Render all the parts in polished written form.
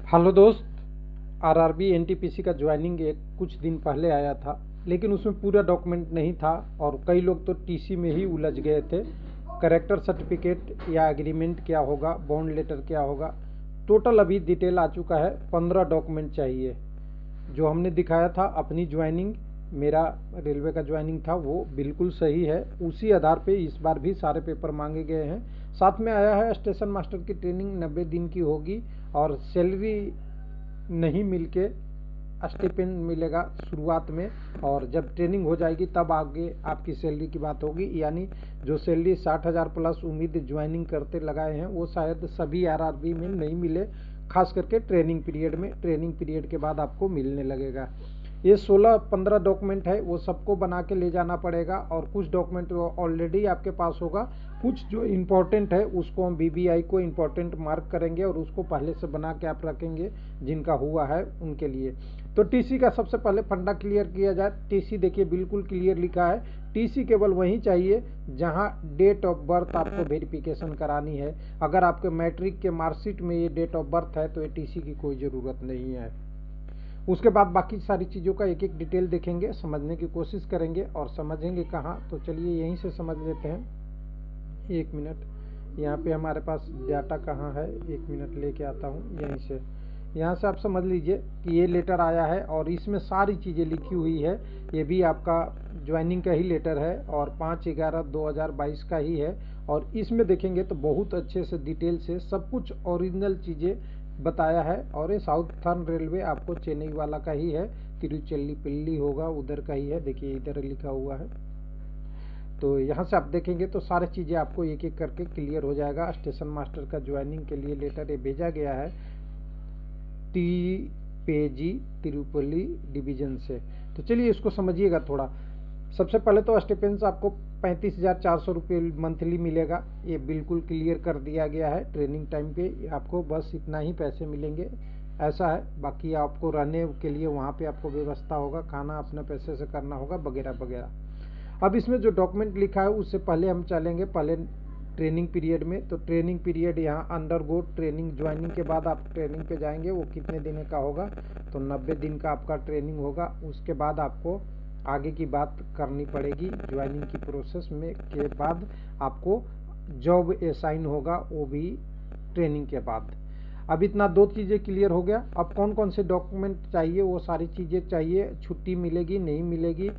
Hello दोस्त। RRB NTPC का joining एक कुछ दिन पहले आया था, लेकिन उसमें पूरा डॉक्यूमेंट नहीं था और कई लोग तो टीसी में ही उलझ गए थे। करेक्टर सर्टिफिकेट या एग्रीमेंट क्या होगा, बॉन्ड लेटर क्या होगा, टोटल अभी डिटेल आ चुका है। 15 डॉक्यूमेंट चाहिए। जो हमने दिखाया था अपनी ज्वाइनिंग, मेरा रेलवे का ज्वाइनिंग था, वो बिल्कुल सही है। उसी आधार पे इस बार भी सारे पेपर मांगे गए हैं। साथ में आया है स्टेशन मास्टर की ट्रेनिंग 90 दिन की होगी और सैलरी नहीं मिलके स्टिपेंड मिलेगा शुरुआत में, और जब ट्रेनिंग हो जाएगी तब आगे आपकी सैलरी की बात होगी। यानी जो सैलरी 60,000 प्लस उम्मीद ज्वाइनिंग करते लगाए हैं वो शायद सभी आरआरबी में नहीं मिले, खास करके ट्रेनिंग पीरियड में। ट्रेनिंग पीरियड के बाद आपको मिलने लगेगा। ये 16-15 डॉक्यूमेंट है, वो सबको बना के ले जाना पड़ेगा और कुछ डॉक्यूमेंट ऑलरेडी आपके पास होगा। कुछ जो इम्पोर्टेंट है उसको हम बीबीआई को इम्पोर्टेंट मार्क करेंगे और उसको पहले से बना के आप रखेंगे जिनका हुआ है उनके लिए। तो टीसी का सबसे पहले फंडा क्लियर किया जाए। टीसी देखिए बिल्कुल क्लियर लिखा है, टीसी केवल वहीं चाहिए जहां डेट ऑफ बर्थ आपको वेरिफिकेशन करानी है। अगर आपके मैट्रिक के मार्कशीट में ये डेट ऑफ बर्थ है तो ये टीसी की कोई ज़रूरत नहीं है। उसके बाद बाकी सारी चीज़ों का एक एक डिटेल देखेंगे, समझने की कोशिश करेंगे और समझेंगे कहाँ। तो चलिए यहीं से समझ लेते हैं। एक मिनट, यहाँ पे हमारे पास डाटा कहाँ है, एक मिनट लेके आता हूँ यहीं से। यहाँ से आप समझ लीजिए कि ये लेटर आया है और इसमें सारी चीज़ें लिखी हुई है। ये भी आपका ज्वाइनिंग का ही लेटर है और 5/11/2022 का ही है। और इसमें देखेंगे तो बहुत अच्छे से डिटेल से सब कुछ ओरिजिनल चीज़ें बताया है। और ये साउथर्न रेलवे आपको चेन्नई वाला का ही है, तिरुचिरापल्ली होगा उधर का ही है। देखिए इधर लिखा हुआ है। तो यहाँ से आप देखेंगे तो सारी चीज़ें आपको एक एक करके क्लियर हो जाएगा। स्टेशन मास्टर का ज्वाइनिंग के लिए लेटर ये भेजा गया है टीपेजी तिरुपल्ली डिवीजन से। तो चलिए इसको समझिएगा थोड़ा। सबसे पहले तो स्टिपेंस आपको 35,400 रुपये मंथली मिलेगा, ये बिल्कुल क्लियर कर दिया गया है। ट्रेनिंग टाइम पे आपको बस इतना ही पैसे मिलेंगे, ऐसा है। बाकी आपको रहने के लिए वहाँ पे आपको व्यवस्था होगा, खाना अपने पैसे से करना होगा वगैरह वगैरह। अब इसमें जो डॉक्यूमेंट लिखा है उससे पहले हम चलेंगे पहले ट्रेनिंग पीरियड में। तो ट्रेनिंग पीरियड यहाँ अंडरगो ट्रेनिंग, ज्वाइनिंग के बाद आप ट्रेनिंग पे जाएंगे, वो कितने दिन का होगा तो 90 दिन का आपका ट्रेनिंग होगा। उसके बाद आपको आगे की बात करनी पड़ेगी। ज्वाइनिंग की प्रोसेस में के बाद आपको जॉब असाइन होगा, वो भी ट्रेनिंग के बाद। अब इतना दो चीज़ें क्लियर हो गया। अब कौन कौन से डॉक्यूमेंट चाहिए, वो सारी चीज़ें चाहिए। छुट्टी मिलेगी नहीं मिलेगी,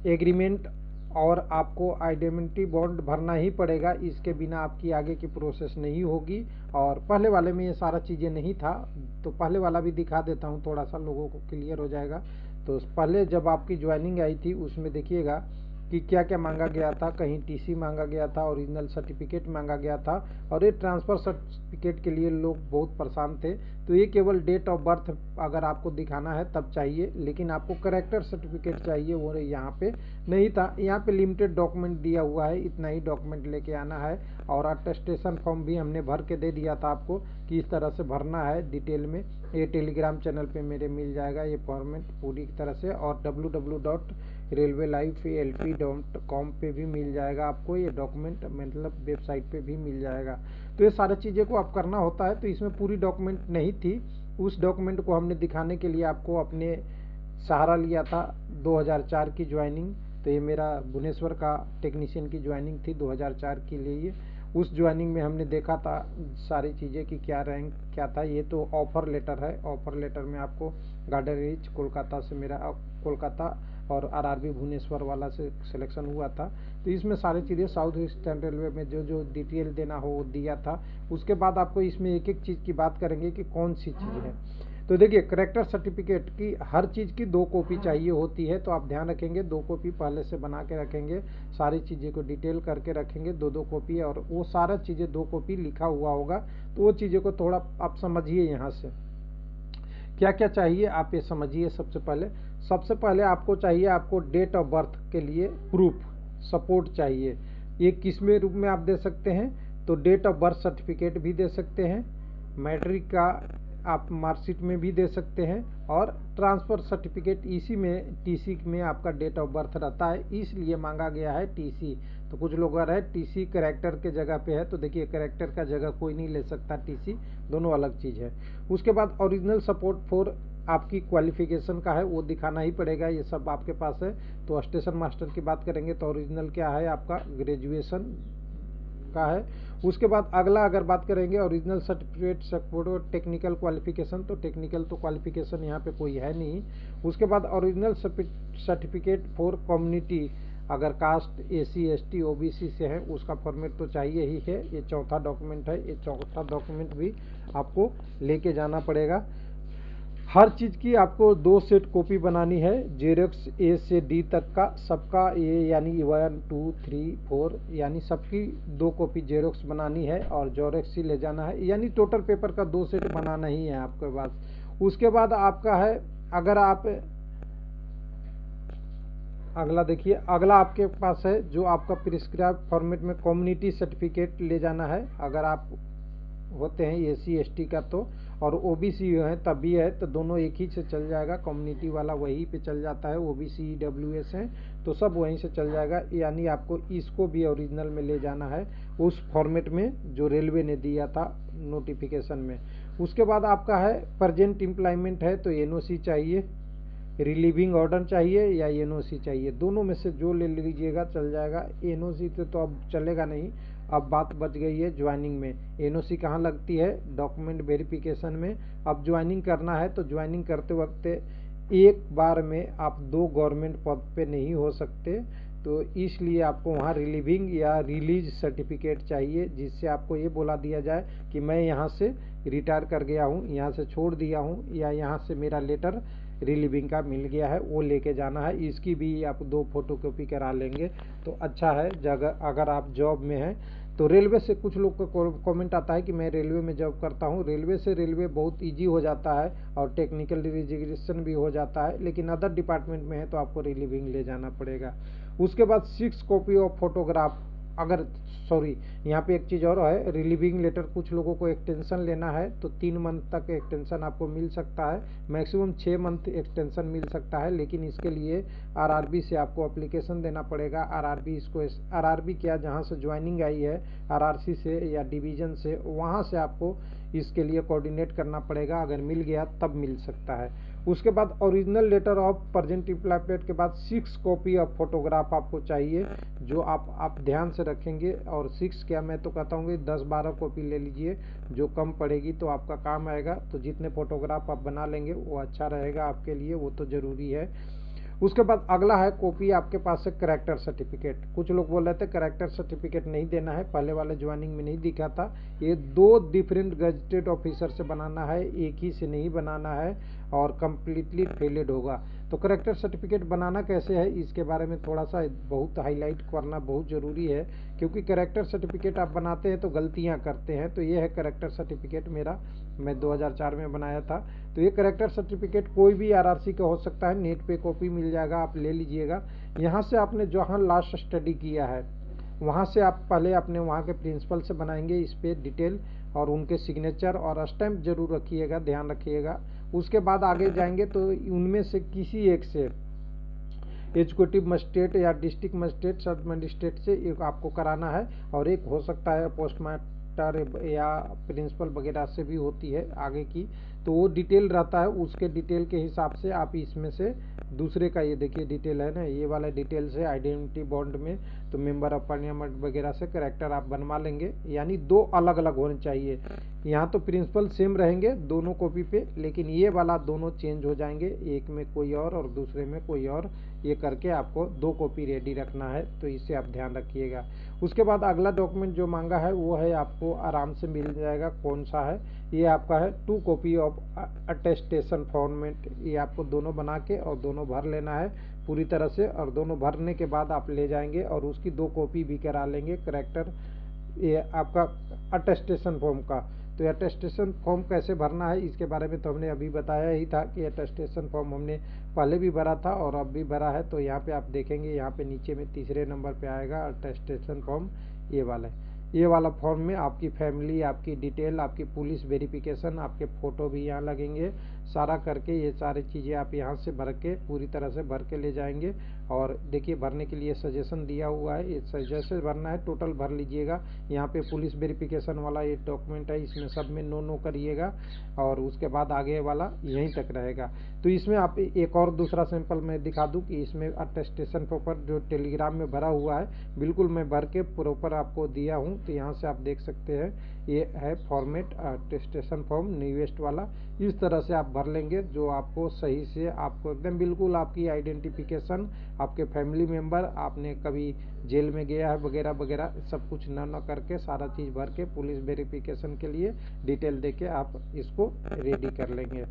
एग्रीमेंट, और आपको आइडेंटिटी बॉन्ड भरना ही पड़ेगा। इसके बिना आपकी आगे की प्रोसेस नहीं होगी। और पहले वाले में ये सारा चीज़ें नहीं था, तो पहले वाला भी दिखा देता हूँ, थोड़ा सा लोगों को क्लियर हो जाएगा। तो पहले जब आपकी ज्वाइनिंग आई थी उसमें देखिएगा कि क्या क्या मांगा गया था। कहीं टीसी मांगा गया था, ओरिजिनल सर्टिफिकेट मांगा गया था, और ये ट्रांसफ़र सर्टिफिकेट के लिए लोग बहुत परेशान थे। तो ये केवल डेट ऑफ बर्थ अगर आपको दिखाना है तब चाहिए, लेकिन आपको करेक्टर सर्टिफिकेट चाहिए, वो यहाँ पे नहीं था। यहाँ पे लिमिटेड डॉक्यूमेंट दिया हुआ है, इतना ही डॉक्यूमेंट लेके आना है। और अटेस्टेशन फॉर्म भी हमने भर के दे दिया था आपको कि इस तरह से भरना है डिटेल में। ये टेलीग्राम चैनल पे मेरे मिल जाएगा ये फॉर्मेट पूरी तरह से, और www.railwaylifelp.com पे भी मिल जाएगा आपको ये डॉक्यूमेंट, मतलब वेबसाइट पे भी मिल जाएगा। तो ये सारी चीज़ें को आप करना होता है। तो इसमें पूरी डॉक्यूमेंट नहीं थी, उस डॉक्यूमेंट को हमने दिखाने के लिए आपको अपने सहारा लिया था। 2004 की ज्वाइनिंग, तो ये मेरा भुवनेश्वर का टेक्नीशियन की ज्वाइनिंग थी 2004 के लिए। उस ज्वाइनिंग में हमने देखा था सारी चीज़ें कि क्या रैंक क्या था। ये तो ऑफ़र लेटर है, ऑफ़र लेटर में आपको गार्डन रीच कोलकाता से मेरा कोलकाता और आरआरबी भुवनेश्वर वाला से सिलेक्शन हुआ था। तो इसमें सारी चीज़ें साउथ ईस्टर्न रेलवे में जो जो डिटेल देना हो वो दिया था। उसके बाद आपको इसमें एक एक चीज़ की बात करेंगे कि कौन सी चीज़ है। तो देखिए करेक्टर सर्टिफिकेट की हर चीज़ की 2 कॉपी चाहिए होती है, तो आप ध्यान रखेंगे 2 कॉपी पहले से बना के रखेंगे। सारी चीज़ें को डिटेल करके रखेंगे 2-2 कॉपी, और वो सारा चीज़ें 2 कॉपी लिखा हुआ होगा। तो वो चीज़ों को थोड़ा आप समझिए। यहाँ से क्या क्या चाहिए आप ये समझिए। सबसे पहले आपको चाहिए, आपको डेट ऑफ बर्थ के लिए प्रूफ सपोर्ट चाहिए। ये किस में रूप में आप दे सकते हैं, तो डेट ऑफ बर्थ सर्टिफिकेट भी दे सकते हैं, मैट्रिक का आप मार्कशीट में भी दे सकते हैं, और ट्रांसफ़र सर्टिफिकेट इसी में टीसी में आपका डेट ऑफ बर्थ रहता है, इसलिए मांगा गया है टीसी। तो कुछ लोग अगर है टीसी कैरेक्टर के जगह पे है, तो देखिए कैरेक्टर का जगह कोई नहीं ले सकता, टीसी दोनों अलग चीज़ है। उसके बाद ओरिजिनल सपोर्ट फॉर आपकी क्वालिफिकेशन का है, वो दिखाना ही पड़ेगा, ये सब आपके पास है। तो स्टेशन मास्टर की बात करेंगे तो ओरिजिनल क्या है आपका ग्रेजुएशन का है। उसके बाद अगला अगर बात करेंगे original certificate support technical qualification, तो टेक्निकल तो क्वालिफिकेशन यहाँ पे कोई है नहीं। उसके बाद ओरिजिनल सर्टिफिकेट फॉर कम्युनिटी, अगर कास्ट एसी एसटी ओबीसी से है उसका फॉर्मेट तो चाहिए ही है। ये चौथा डॉक्यूमेंट है, ये चौथा डॉक्यूमेंट भी आपको लेके जाना पड़ेगा। हर चीज़ की आपको 2 सेट कॉपी बनानी है, जेरोक्स ए से डी तक का सबका, ये यानी 1 2 3 4 यानी सबकी 2 कॉपी जेरोक्स बनानी है और जेरोक्स ही ले जाना है, यानी टोटल पेपर का 2 सेट बनाना ही है आपके पास। उसके बाद आपका है, अगर आप अगला देखिए, अगला आपके पास है जो आपका प्रिस्क्राइब फॉर्मेट में कम्युनिटी सर्टिफिकेट ले जाना है। अगर आप होते हैं एसी एसटी का तो, और ओबीसी है तब भी है, तो दोनों एक ही से चल जाएगा। कम्युनिटी वाला वहीं पे चल जाता है, ओबीसी ईडब्ल्यूएस है तो सब वहीं से चल जाएगा। यानी आपको इसको भी ओरिजिनल में ले जाना है उस फॉर्मेट में जो रेलवे ने दिया था नोटिफिकेशन में। उसके बाद आपका है प्रेजेंट एम्प्लॉयमेंट है तो एनओसी चाहिए, रिलीविंग ऑर्डर चाहिए या एनओसी चाहिए, दोनों में से जो ले लीजिएगा चल जाएगा। एनओसी से तो अब चलेगा नहीं, अब बात बच गई है ज्वाइनिंग में। एनओसी कहाँ लगती है? डॉक्यूमेंट वेरिफिकेशन में। अब ज्वाइनिंग करना है तो ज्वाइनिंग करते वक्त एक बार में आप 2 गवर्नमेंट पद पे नहीं हो सकते, तो इसलिए आपको वहाँ रिलीविंग या रिलीज सर्टिफिकेट चाहिए, जिससे आपको ये बोला दिया जाए कि मैं यहाँ से रिटायर कर गया हूँ, यहाँ से छोड़ दिया हूँ, या यहाँ से मेरा लेटर रिलीविंग का मिल गया है, वो लेके जाना है। इसकी भी आप 2 फोटोकॉपी करा लेंगे तो अच्छा है। जगह अगर आप जॉब में हैं तो रेलवे से कुछ लोग का कमेंट आता है कि मैं रेलवे में जॉब करता हूँ, रेलवे से रेलवे बहुत इजी हो जाता है और टेक्निकल रिजिग्रेशन भी हो जाता है, लेकिन अदर डिपार्टमेंट में है तो आपको रिलीविंग ले जाना पड़ेगा। उसके बाद 6 कॉपी ऑफ फोटोग्राफ, अगर सॉरी यहाँ पे एक चीज़ और है, रिलीविंग लेटर कुछ लोगों को एक्सटेंशन लेना है तो 3 मंथ तक एक्सटेंशन आपको मिल सकता है, मैक्सिमम 6 मंथ एक्सटेंशन मिल सकता है, लेकिन इसके लिए आरआरबी से आपको एप्लीकेशन देना पड़ेगा। आरआरबी इसको, आरआरबी क्या, जहाँ से ज्वाइनिंग आई है आरआरसी से या डिवीजन से, वहाँ से आपको इसके लिए कोऑर्डिनेट करना पड़ेगा, अगर मिल गया तब मिल सकता है। उसके बाद original letter of present employment के बाद 6 कॉपी ऑफ फोटोग्राफ आपको चाहिए, जो आप ध्यान से रखेंगे। और 6 क्या, मैं तो कहता हूँ 10-12 कॉपी ले लीजिए, जो कम पड़ेगी तो आपका काम आएगा। तो जितने फोटोग्राफ आप बना लेंगे वो अच्छा रहेगा आपके लिए, वो तो ज़रूरी है। उसके बाद अगला है कॉपी आपके पास से करेक्टर सर्टिफिकेट। कुछ लोग बोल रहे थे करेक्टर सर्टिफिकेट नहीं देना है, पहले वाले ज्वाइनिंग में नहीं दिखा था। ये 2 डिफरेंट गजेटेड ऑफिसर से बनाना है, एक ही से नहीं बनाना है और कम्प्लीटली वैलिड होगा। तो करेक्टर सर्टिफिकेट बनाना कैसे है, इसके बारे में थोड़ा सा बहुत हाईलाइट करना बहुत ज़रूरी है, क्योंकि करेक्टर सर्टिफिकेट आप बनाते हैं तो गलतियां करते हैं। तो ये है करेक्टर सर्टिफिकेट मेरा, मैं 2004 में बनाया था। तो ये करेक्टर सर्टिफिकेट कोई भी आरआरसी का हो सकता है, नेट पे कॉपी मिल जाएगा, आप ले लीजिएगा। यहाँ से आपने जहाँ लास्ट स्टडी किया है वहाँ से आप पहले अपने वहाँ के प्रिंसिपल से बनाएंगे इस पर डिटेल, और उनके सिग्नेचर और स्टैम्प जरूर रखिएगा, ध्यान रखिएगा। उसके बाद आगे जाएंगे तो उनमें से किसी एक से एग्जीक्यूटिव मजिस्ट्रेट या डिस्ट्रिक्ट मजिस्ट्रेट, सब मजिस्ट्रेट से एक आपको कराना है, और एक हो सकता है पोस्ट मास्टर या प्रिंसिपल वगैरह से भी होती है आगे की। तो वो डिटेल रहता है, उसके डिटेल के हिसाब से आप इसमें से दूसरे का, ये देखिए डिटेल है ना, ये वाला डिटेल से आइडेंटिटी बॉन्ड में तो मेंबर ऑफ पार्लियामेंट वगैरह से करेक्टर आप बनवा लेंगे। यानी 2 अलग अलग होने चाहिए। यहाँ तो प्रिंसिपल सेम रहेंगे दोनों कॉपी पे, लेकिन ये वाला दोनों चेंज हो जाएंगे, एक में कोई और दूसरे में कोई और, ये करके आपको 2 कॉपी रेडी रखना है। तो इससे आप ध्यान रखिएगा। उसके बाद अगला डॉक्यूमेंट जो मांगा है वो है, आपको आराम से मिल जाएगा। कौन सा है? ये आपका है 2 कॉपी ऑफ अटेस्टेशन फॉर्मेट। ये आपको दोनों बना के और दोनों भर लेना है पूरी तरह से, और दोनों भरने के बाद आप ले जाएंगे और उसकी 2 कॉपी भी करा लेंगे करेक्टर, ये आपका अटेस्टेशन फॉर्म का। तो अटेस्टेशन फॉर्म कैसे भरना है इसके बारे में तो हमने अभी बताया ही था कि अटेस्टेशन फॉर्म हमने पहले भी भरा था और अब भी भरा है। तो यहाँ पे आप देखेंगे, यहाँ पे नीचे में तीसरे नंबर पे आएगा अटेस्टेशन फॉर्म, ये वाला है। ये वाला फॉर्म में आपकी फैमिली, आपकी डिटेल, आपकी पुलिस वेरिफिकेशन, आपके फ़ोटो भी यहाँ लगेंगे, सारा करके ये सारी चीज़ें आप यहाँ से भर के पूरी तरह से भर के ले जाएंगे। और देखिए भरने के लिए सजेशन दिया हुआ है, ये जैसे भरना है टोटल भर लीजिएगा। यहाँ पे पुलिस वेरिफिकेशन वाला ये डॉक्यूमेंट है, इसमें सब में नो नो करिएगा और उसके बाद आगे वाला यहीं तक रहेगा। तो इसमें आप एक और दूसरा सैंपल मैं दिखा दूं कि इसमें अटेस्टेशन पेपर जो टेलीग्राम में भरा हुआ है, बिल्कुल मैं भर के प्रॉपर आपको दिया हूं। तो यहाँ से आप देख सकते हैं ये है फॉर्मेट अटेस्टेशन फॉर्म न्यूएस्ट वाला। इस तरह से आप भर लेंगे जो आपको सही से, आपको एकदम बिल्कुल आपकी आइडेंटिफिकेशन, आपके फैमिली मेम्बर, आपने कभी जेल में गया है वगैरह वगैरह सब कुछ न करके सारा चीज़ भर के पुलिस वेरिफिकेशन के लिए डिटेल देके आप इसको रेडी कर लेंगे।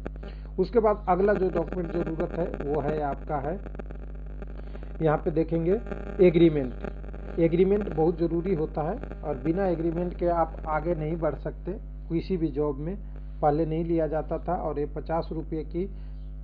उसके बाद अगला जो डॉक्यूमेंट ज़रूरत है वो है आपका है, यहाँ पे देखेंगे एग्रीमेंट। एग्रीमेंट बहुत ज़रूरी होता है और बिना एग्रीमेंट के आप आगे नहीं बढ़ सकते किसी भी जॉब में। पहले नहीं लिया जाता था और ये 50 रुपये की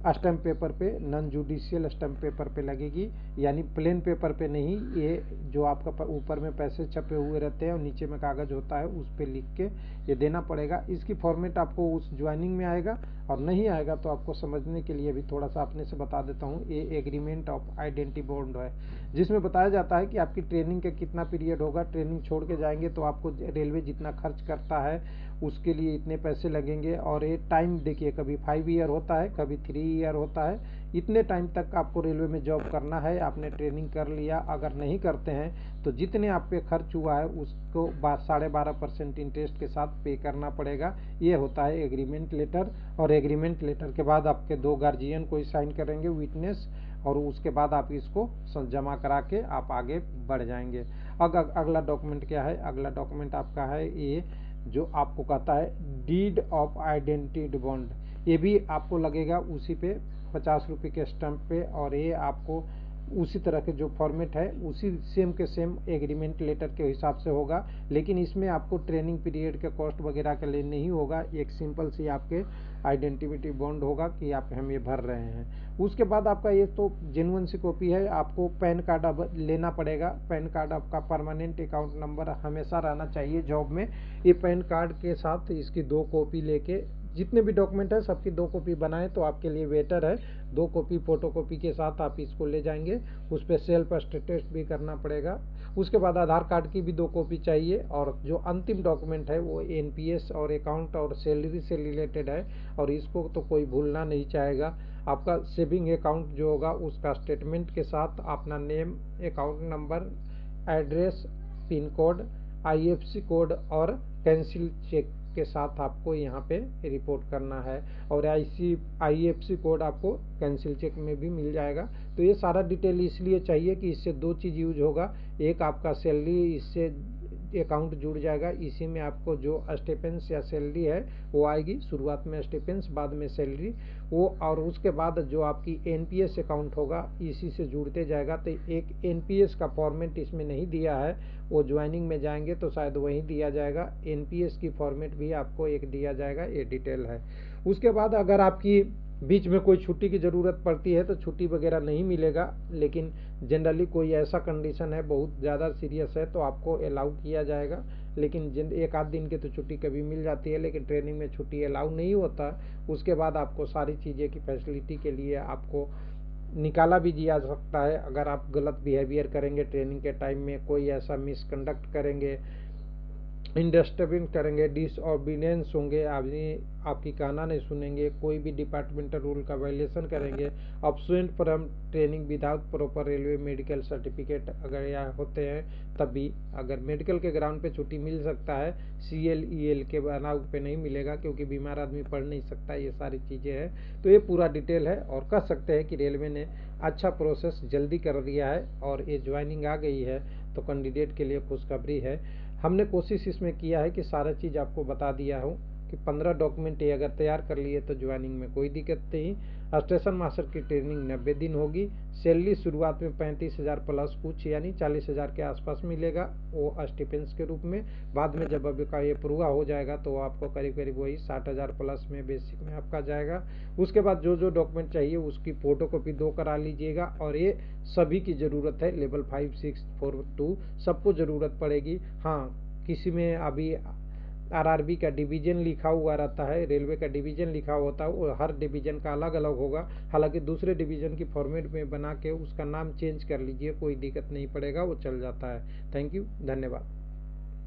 स्टैम्प पेपर पे, नॉन जुडिशियल स्टैम्प पेपर पे लगेगी, यानी प्लेन पेपर पे नहीं। ये जो आपका ऊपर में पैसे छपे हुए रहते हैं और नीचे में कागज़ होता है उस पे लिख के ये देना पड़ेगा। इसकी फॉर्मेट आपको उस ज्वाइनिंग में आएगा और नहीं आएगा तो आपको समझने के लिए भी थोड़ा सा अपने से बता देता हूँ। ये एग्रीमेंट ऑफ आइडेंटिटी बॉन्ड है, जिसमें बताया जाता है कि आपकी ट्रेनिंग का कितना पीरियड होगा। ट्रेनिंग छोड़ के जाएंगे तो आपको रेलवे जितना खर्च करता है उसके लिए इतने पैसे लगेंगे। और ये टाइम देखिए, कभी 5 ईयर होता है, कभी 3 ईयर होता है। इतने टाइम तक आपको रेलवे में जॉब करना है। आपने ट्रेनिंग कर लिया, अगर नहीं करते हैं तो जितने आप पे खर्च हुआ है उसको 12.5% इंटरेस्ट के साथ पे करना पड़ेगा। ये होता है एग्रीमेंट लेटर। और एग्रीमेंट लेटर के बाद आपके 2 गार्जियन कोई साइन करेंगे, विटनेस, और उसके बाद आप इसको जमा करा के आप आगे बढ़ जाएंगे। अगला डॉक्यूमेंट क्या है? अगला डॉक्यूमेंट आपका है ये जो आपको कहता है डीड ऑफ आइडेंटिटी बॉन्ड। ये भी आपको लगेगा उसी पे 50 रुपये के स्टैंप पे, और ये आपको उसी तरह के जो फॉर्मेट है उसी सेम के सेम एग्रीमेंट लेटर के हिसाब से होगा। लेकिन इसमें आपको ट्रेनिंग पीरियड के कॉस्ट वगैरह के लिए नहीं होगा, एक सिंपल सी आपके आइडेंटिटी बॉन्ड होगा कि आप हम ये भर रहे हैं। उसके बाद आपका ये तो जेन्युइन सी कॉपी है, आपको पैन कार्ड अब लेना पड़ेगा। पैन कार्ड आपका परमानेंट अकाउंट नंबर हमेशा रहना चाहिए जॉब में। ये पैन कार्ड के साथ इसकी 2 कॉपी लेके, जितने भी डॉक्यूमेंट है सबकी 2 कॉपी बनाएं तो आपके लिए बेटर है। 2 कॉपी फोटोकॉपी के साथ आप इसको ले जाएंगे। उस पर सेल्फ अटेस्ट भी करना पड़ेगा। उसके बाद आधार कार्ड की भी 2 कॉपी चाहिए। और जो अंतिम डॉक्यूमेंट है वो एनपीएस और अकाउंट और सैलरी से रिलेटेड है, और इसको तो कोई भूलना नहीं चाहेगा। आपका सेविंग अकाउंट जो होगा उसका स्टेटमेंट के साथ अपना name, account number, address, pin code, IFSC code और कैंसिल चेक के साथ आपको यहाँ पे रिपोर्ट करना है। और आईएफएससी कोड आपको कैंसिल चेक में भी मिल जाएगा। तो ये सारा डिटेल इसलिए चाहिए कि इससे 2 चीज़ यूज होगा। एक आपका सैलरी, इससे अकाउंट जुड़ जाएगा। इसी में आपको जो स्टेपेंस या सैलरी है वो आएगी, शुरुआत में स्टेपेंस बाद में सैलरी वो, और उसके बाद जो आपकी एनपीएस अकाउंट होगा इसी से जुड़ते जाएगा। तो एक एनपीएस का फॉर्मेट इसमें नहीं दिया है, वो ज्वाइनिंग में जाएंगे तो शायद वहीं दिया जाएगा। एनपीएस की फॉर्मेट भी आपको एक दिया जाएगा, ये डिटेल है। उसके बाद अगर आपकी बीच में कोई छुट्टी की ज़रूरत पड़ती है तो छुट्टी वगैरह नहीं मिलेगा, लेकिन जनरली कोई ऐसा कंडीशन है बहुत ज़्यादा सीरियस है तो आपको अलाउ किया जाएगा। लेकिन एक आध दिन की तो छुट्टी कभी मिल जाती है, लेकिन ट्रेनिंग में छुट्टी अलाउ नहीं होता। उसके बाद आपको सारी चीज़ें की फैसिलिटी के लिए आपको निकाला भी जा सकता है। अगर आप गलत बिहेवियर करेंगे ट्रेनिंग के टाइम में, कोई ऐसा मिसकंडक्ट करेंगे, इंडस्टर्बिंग करेंगे, डिसऑबीडियंस होंगे, आपकी कहना नहीं सुनेंगे, कोई भी डिपार्टमेंटल रूल का वायलेशन करेंगे, absent from training without proper railway medical certificate अगर यहाँ होते हैं तभी, अगर मेडिकल के ग्राउंड पे छुट्टी मिल सकता है, CL-EL के बनाव पे नहीं मिलेगा क्योंकि बीमार आदमी पढ़ नहीं सकता। ये सारी चीज़ें हैं। तो ये पूरा डिटेल है और कह सकते हैं कि रेलवे ने अच्छा प्रोसेस जल्दी कर दिया है और ये ज्वाइनिंग आ गई है तो कैंडिडेट के लिए खुशखबरी है। हमने कोशिश इसमें किया है कि सारा चीज़ आपको बता दिया हूँ कि 15 डॉक्यूमेंट ये अगर तैयार कर लिए तो ज्वाइनिंग में कोई दिक्कत नहीं। स्टेशन मास्टर की ट्रेनिंग 90 दिन होगी। सैलरी शुरुआत में 35,000 प्लस कुछ यानी 40,000 के आसपास मिलेगा, वो स्टिपेंस के रूप में। बाद में जब अभी का ये पूरा हो जाएगा तो आपको करीब करीब वही 60,000 प्लस में बेसिक में आपका जाएगा। उसके बाद जो जो डॉक्यूमेंट चाहिए उसकी फ़ोटोकॉपी 2 करा लीजिएगा। और ये सभी की ज़रूरत है, लेवल 5, 6, 4, 2 सबको ज़रूरत पड़ेगी। हाँ, किसी में अभी आरआरबी का डिवीज़न लिखा हुआ रहता है, रेलवे का डिवीज़न लिखा होता है, वो हर डिवीज़न का अलग अलग होगा। हालांकि दूसरे डिवीज़न की फॉर्मेट में बना के उसका नाम चेंज कर लीजिए, कोई दिक्कत नहीं पड़ेगा, वो चल जाता है। थैंक यू, धन्यवाद।